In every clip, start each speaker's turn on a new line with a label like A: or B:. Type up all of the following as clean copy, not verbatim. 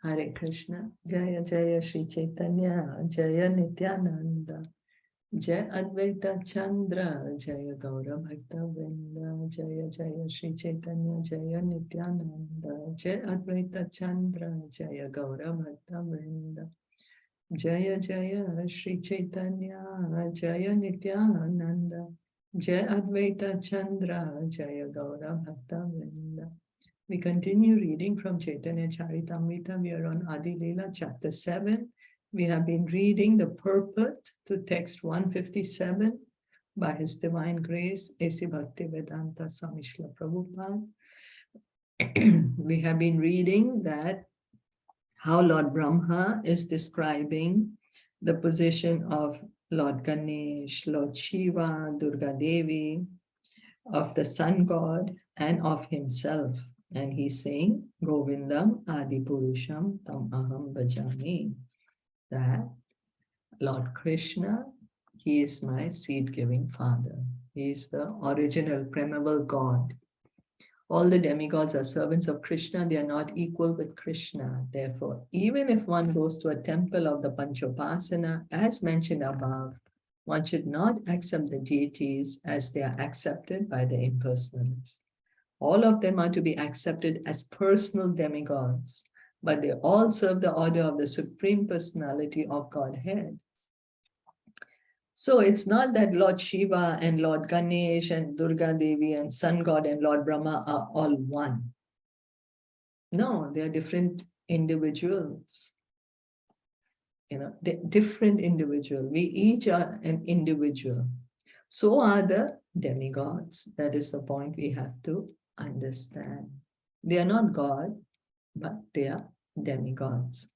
A: Hare Krishna, Jaya Jaya Shri Chaitanya, Jaya Nityananda, Jaya Advaita Chandra, Jaya Gaura Bhakta Vrinda, Jaya Jaya Shri Chaitanya, Jaya Nityananda, Jaya Advaita Chandra, Jaya Gaura Bhakta Vrinda, Jaya Jaya Shri Chaitanya, Jaya Nityananda, Jaya Advaita Chandra, Jaya Gaura Bhakta Vrinda. We continue reading from Caitaniya Caritamta. We are on Adi Leela, chapter 7. We have been reading the purport to text 157 by His Divine Grace, A.C. Bhaktivedanta Swami Srila Prabhupada. We have been reading that how Lord Brahma is describing the position of Lord Ganesh, Lord Shiva, Durga Devi, of the sun god, and of himself. And he's saying, Govindam Adi Purusham Tam Aham Bhajami. That Lord Krishna, he is my seed-giving father. He is the original, primeval God. All the demigods are servants of Krishna. They are not equal with Krishna. Therefore, even if one goes to a temple of the Panchopasana, as mentioned above, one should not accept the deities as they are accepted by the impersonalists. All of them are to be accepted as personal demigods, but they all serve the order of the Supreme Personality of Godhead. So it's not that Lord Shiva and Lord Ganesh and Durga Devi and Sun God and Lord Brahma are all one. No, they are different individuals. They're different individuals. We each are an individual. So are the demigods. That is the point we have to understand. They are not God, but they are demigods.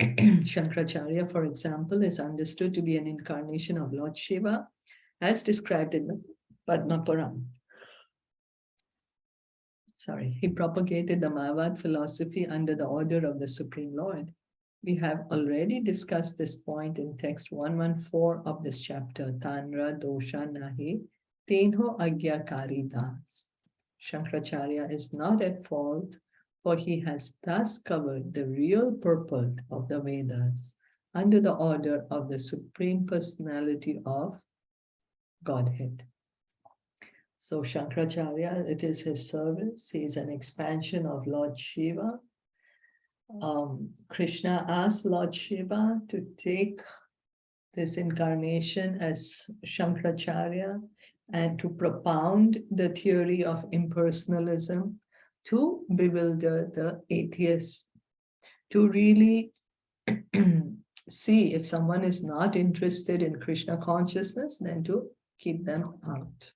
A: Shankaracharya, for example, is understood to be an incarnation of Lord Shiva, as described in the Padmapuram. He propagated the Mayavad philosophy under the order of the Supreme Lord. We have already discussed this point in text 114 of this chapter, Tanra Dosha Nahi Tenho Agya Karidas. Shankaracharya is not at fault, for he has thus covered the real purport of the Vedas under the order of the Supreme Personality of Godhead. So Shankaracharya, it is his service. He is an expansion of Lord Shiva. Krishna asked Lord Shiva to take this incarnation as Shankaracharya and to propound the theory of impersonalism, to bewilder the atheists, to really see if someone is not interested in Krishna consciousness, then to keep them out.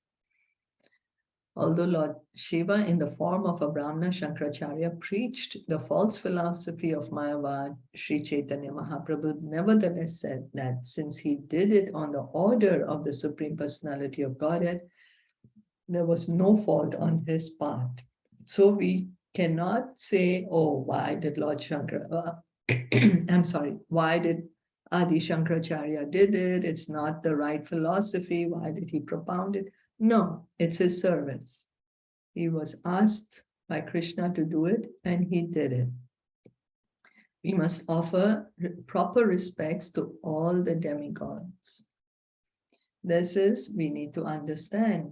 A: Although Lord Shiva, in the form of a Brahmana, Shankaracharya, preached the false philosophy of Mayavad, Sri Chaitanya Mahaprabhu nevertheless said that since he did it on the order of the Supreme Personality of Godhead, there was no fault on his part. So we cannot say, oh, why did Lord Shankara, why did Adi Shankaracharya did it? It's not the right philosophy. Why did he propound it? No, it's his service. He was asked by Krishna to do it, and he did it. We must offer proper respects to all the demigods. This is, we need to understand.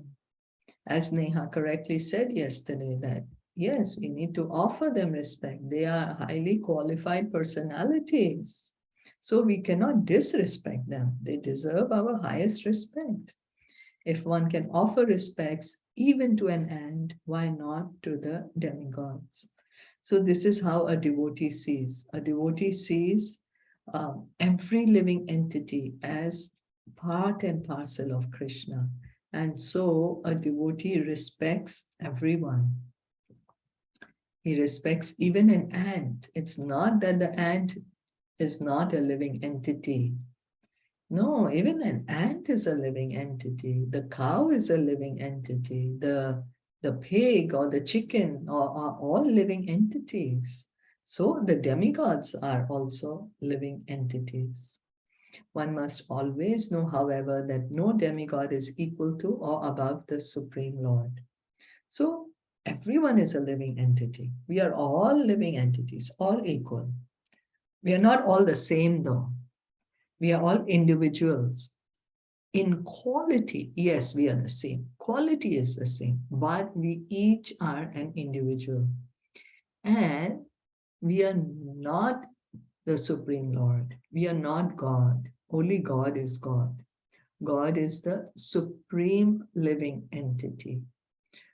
A: As Neha correctly said yesterday, that yes, we need to offer them respect. They are highly qualified personalities. So we cannot disrespect them. They deserve our highest respect. If one can offer respects even to an ant, why not to the demigods? So this is how a devotee sees. A devotee sees every living entity as part and parcel of Krishna. And so a devotee respects everyone. He respects even an ant. It's not that the ant is not a living entity. No, even an ant is a living entity. The cow is a living entity. The pig or the chicken are all living entities. So the demigods are also living entities. One must always know, however, that no demigod is equal to or above the Supreme Lord. So Everyone is a living entity. We are all living entities, all equal. We are not all the same though. We are all individuals. In quality, yes, we are the same. Quality is the same, but we each are an individual. And we are not the Supreme Lord. We are not God. Only God is God. God is the supreme living entity.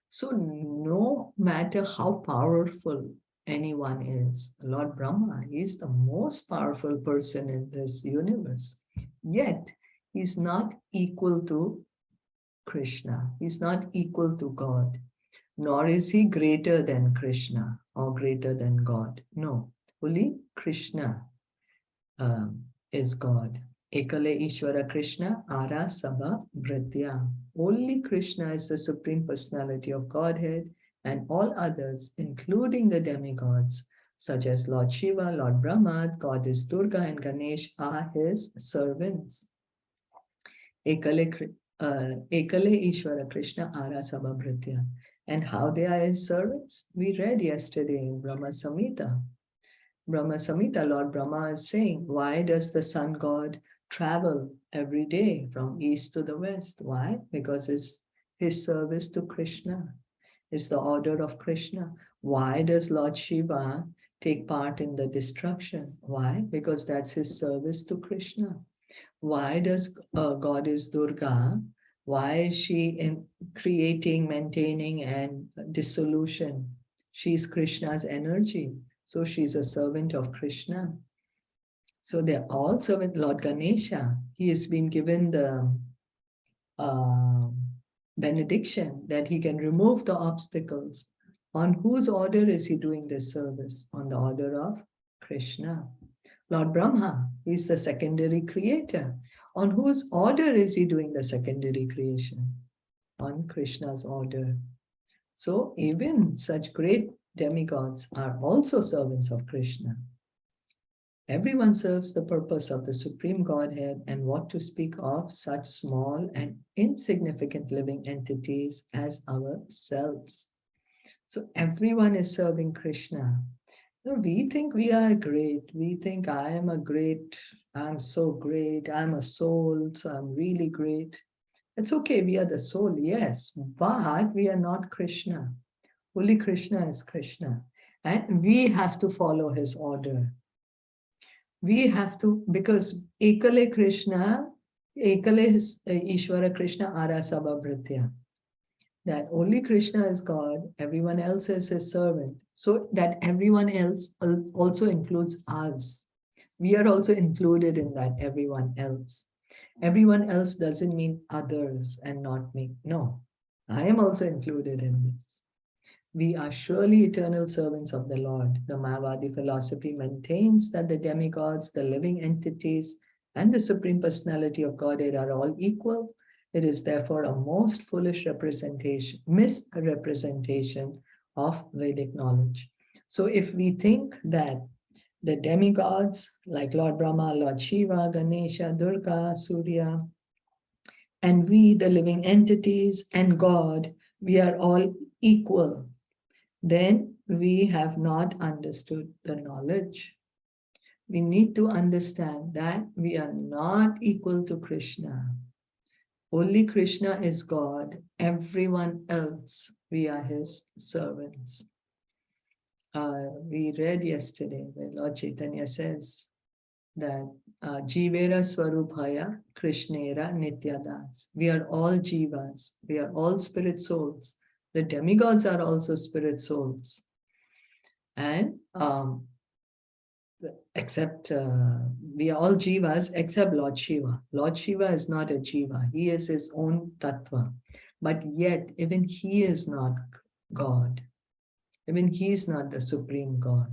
A: So no matter how powerful anyone is, Lord Brahma is the most powerful person in this universe. Yet, he's not equal to Krishna. He's not equal to God. Nor is he greater than Krishna or greater than God. No, only Krishna is God. Ekale Ishvara Krishna Ara Sabha Vritya. Only Krishna is the Supreme Personality of Godhead, and all others, including the demigods, such as Lord Shiva, Lord Brahma, Goddess Durga, and Ganesh, are his servants. Ekale Ishvara Krishna Ara Sabha Vritya. And how they are his servants? We read yesterday in Brahma Samhita. Brahma Samhita, Lord Brahma is saying, why does the sun god travel every day from east to the west? Why? Because his service to Krishna is the order of Krishna. Why does Lord Shiva take part in the destruction? Why? Because that's his service to Krishna. Why does Goddess Durga, why is she in creating, maintaining, and dissolution? She's Krishna's energy. So she's a servant of Krishna. So they're all servant. Lord Ganesha, he has been given the uh, benediction that he can remove the obstacles. On whose order is he doing this service? On the order of Krishna. Lord Brahma is the secondary creator. On whose order is he doing the secondary creation? On Krishna's order. So even such great demigods are also servants of Krishna. Everyone serves the purpose of the Supreme Godhead, and what to speak of such small and insignificant living entities as ourselves. So everyone is serving Krishna. We think we are great. We think I am a great, I'm so great, I'm a soul, so I'm really great. It's okay, we are the soul, yes, but we are not Krishna. Only Krishna is Krishna. And we have to follow his order. We have to, because Ekale Krishna, Ekale Ishvara Krishna Ara Sabha Vritya. That only Krishna is God, everyone else is his servant. So that everyone else also includes us. We are also included in that everyone else. Everyone else doesn't mean others and not me. No, I am also included in this. We are surely eternal servants of the Lord. The Mayavadi philosophy maintains that the demigods, the living entities, and the Supreme Personality of Godhead are all equal. It is therefore a most foolish representation, misrepresentation of Vedic knowledge. So if we think that the demigods like Lord Brahma, Lord Shiva, Ganesha, Durga, Surya, and we, the living entities, and God, we are all equal, then we have not understood the knowledge. We need to understand that we are not equal to Krishna. Only Krishna is God. Everyone else, we are his servants. We read yesterday where Lord Chaitanya says that Jivera Swarubhaya Krishnera Nityadas. We are all Jivas. We are all spirit souls. The demigods are also spirit souls. And except we are all Jivas except Lord Shiva. Lord Shiva is not a Jiva. He is his own Tattva. But yet, even he is not God. Even he is not the Supreme God.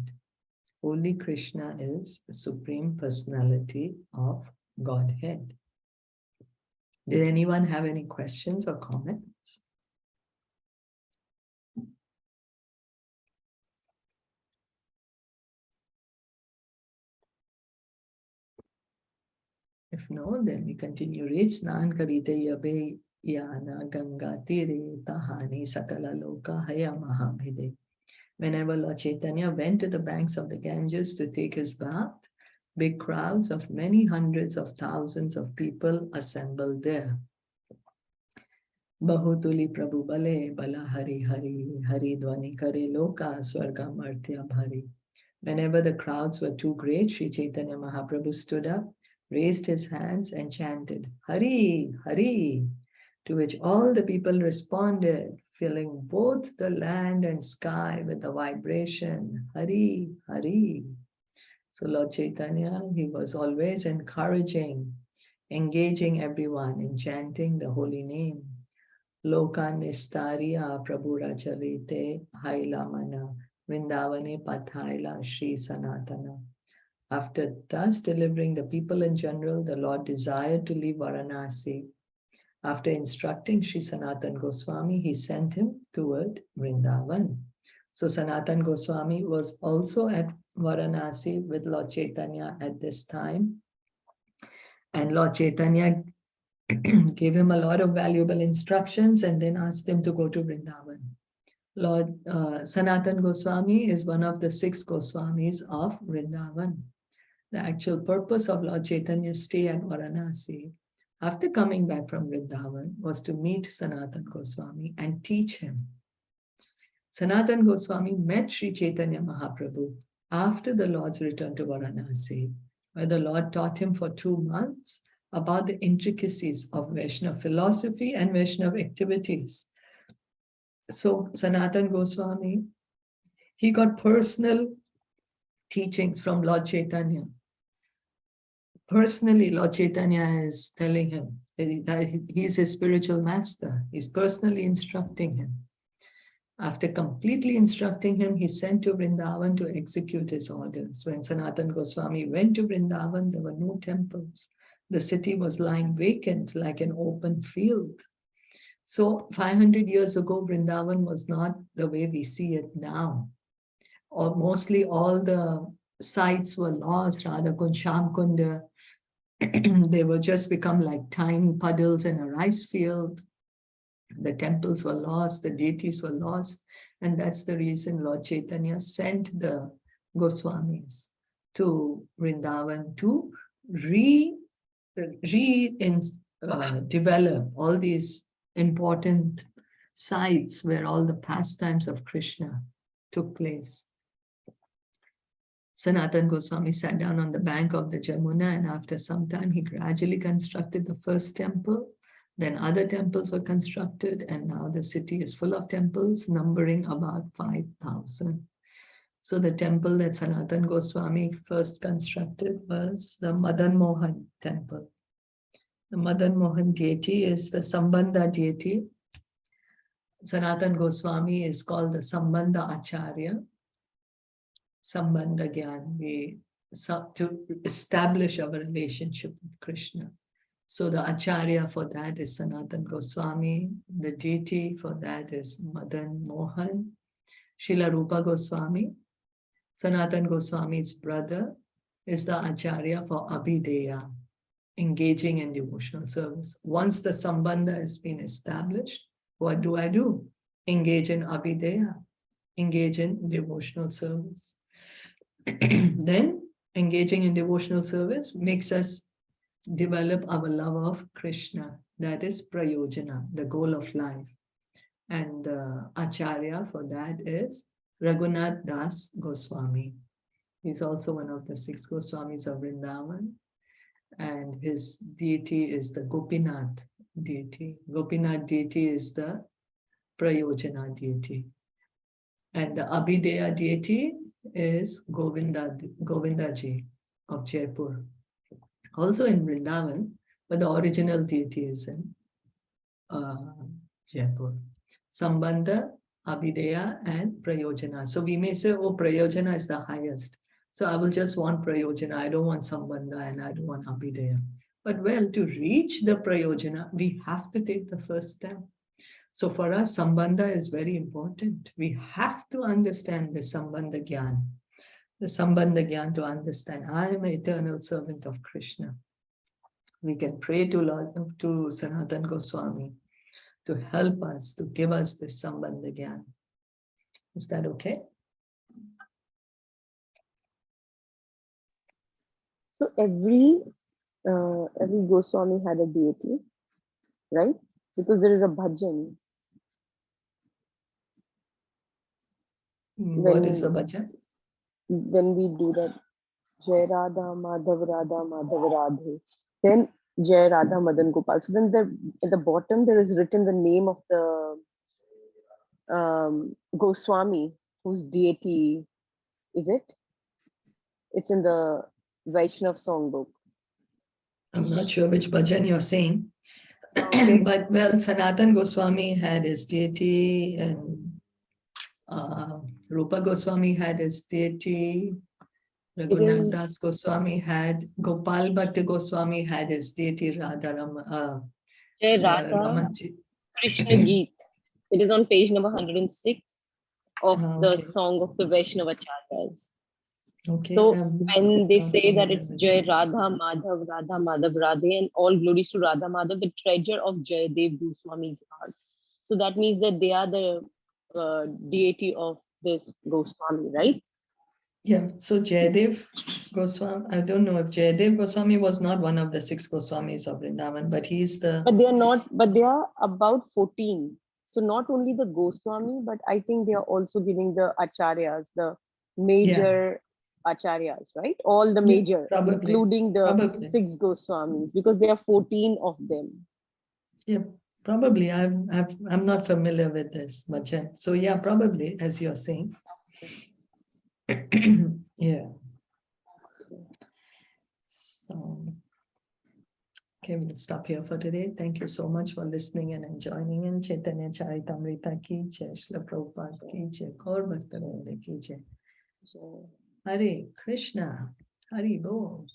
A: Only Krishna is the Supreme Personality of Godhead. Did anyone have any questions or comments? If no, then we continue. Read Snan Karite Yabe Yana Ganga Tire Tahani Sakala Loka Haya Mahabhide. Whenever Lord Chaitanya went to the banks of the Ganges to take his bath, big crowds of many hundreds of thousands of people assembled there. Bahutuli Prabhu Bale Bala Hari Hari Hari Dwani Kare Loka Swarga Martya Bhari. Whenever the crowds were too great, Sri Chaitanya Mahaprabhu stood up, raised his hands and chanted, Hari, Hari, to which all the people responded, filling both the land and sky with the vibration, Hari, Hari. So Lord Chaitanya, he was always encouraging, engaging everyone in chanting the holy name. Loka Nistariya Prabhura Charite Haila Mana Vrindavane Pathaila Shri Sanatana. After thus delivering the people in general, the Lord desired to leave Varanasi. After instructing Sri Sanatan Goswami, he sent him toward Vrindavan. So Sanatan Goswami was also at Varanasi with Lord Chaitanya at this time. And Lord Chaitanya gave him a lot of valuable instructions and then asked him to go to Vrindavan. Lord Sanatan Goswami is one of the 6 Goswamis of Vrindavan. The actual purpose of Lord Chaitanya's stay at Varanasi after coming back from Vrindavan was to meet Sanatan Goswami and teach him. Sanatan Goswami met Sri Chaitanya Mahaprabhu after the Lord's return to Varanasi, where the Lord taught him for 2 months about the intricacies of Vaishnava philosophy and Vaishnava activities. So Sanatan Goswami, he got personal teachings from Lord Chaitanya. Personally, Lord Chaitanya is telling him that he's his spiritual master. He's personally instructing him. After completely instructing him, he sent to Vrindavan to execute his orders. When Sanatan Goswami went to Vrindavan, there were no temples. The city was lying vacant like an open field. So 500 years ago, Vrindavan was not the way we see it now. Or mostly all the sites were lost, Radhakund, Shamkunda. They were just become like tiny puddles in a rice field. The temples were lost, the deities were lost. And that's the reason Lord Chaitanya sent the Goswamis to Vrindavan to develop all these important sites where all the pastimes of Krishna took place. Sanatan Goswami sat down on the bank of the Jamuna, and after some time he gradually constructed the first temple. Then other temples were constructed, and now the city is full of temples, numbering about 5,000. So the temple that Sanatan Goswami first constructed was the Madan Mohan temple. The Madan Mohan deity is the Sambandha deity. Sanatan Goswami is called the Sambandha Acharya. Sambandha Gyan, to establish our relationship with Krishna. So the Acharya for that is Sanatan Goswami. The deity for that is Madan Mohan. Srila Rupa Goswami, Sanatan Goswami's brother, is the Acharya for Abhideya, engaging in devotional service. Once the Sambandha has been established, what do? Engage in Abhideya, engage in devotional service. Then engaging in devotional service makes us develop our love of Krishna. That is prayojana, the goal of life. And the Acharya for that is Raghunath Das Goswami. He's also one of the 6 Goswamis of Vrindavan. And his deity is the Gopinath deity. Gopinath deity is the Prayojana deity. And the Abhideya deity is Govindaji of Jaipur. Also in Vrindavan, but the original deity is in Jaipur. Sambandha, Abhideya, and Prayojana. So we may say, oh, Prayojana is the highest. So I will just want Prayojana. I don't want Sambandha and I don't want Abhideya. But well, to reach the Prayojana, we have to take the first step. So for us, Sambandha is very important. We have to understand the Sambandha Gyan. The Sambandha Gyan to understand, I am an eternal servant of Krishna. We can pray to Sanatan Goswami. to help us, to give us this Sambandha Gyan. Is that okay?
B: So every Goswami had a deity, right? Because there is a bhajan.
A: What is a bhajan?
B: When we do that, Jai Radha Madhav Radhe, then Jai Radha Madan Gopal. So then at the bottom there is written the name of the Goswami, whose deity is it? It's in the Vaishnav songbook.
A: I'm not sure which bhajan you're saying.
B: Okay.
A: But well, Sanatan Goswami had his deity, and Rupa Goswami had his deity. Raghunath Das Goswami had, Gopal Bhatta Goswami had his deity Radha
B: Jai Radha
A: Ramanji.
B: Krishna Geet. It is on page number 106 of the
A: Okay.
B: song of the Vaishnavacharyas.
A: Okay.
B: So when they say that it's Jai Radha Madhav Radhe, and all glories to Radha Madhav, the treasure of Jayadev Goswami's heart. So that means that they are the deity of this Goswami, right?
A: Yeah. So Jayadev Goswami, I don't know if Jayadev Goswami was not one of the 6 Goswamis of Vrindavan, but he's the.
B: But they are not. But they are about 14. So not only the Goswami, but I think they are also giving the acharyas, the major acharyas, right? All the major, including the 6 Goswamis, because there are 14 of them.
A: Yeah, probably. I'm not familiar with this much. So yeah, probably, as you're saying. Yeah. So, okay, we'll stop here for today. Thank you so much for listening and joining in. Caitaniya Caritamta ki jai, Srila Prabhupada ki jai, Gaur Bhakta Vrinda ki jai. Hare Krishna, Hari Bol.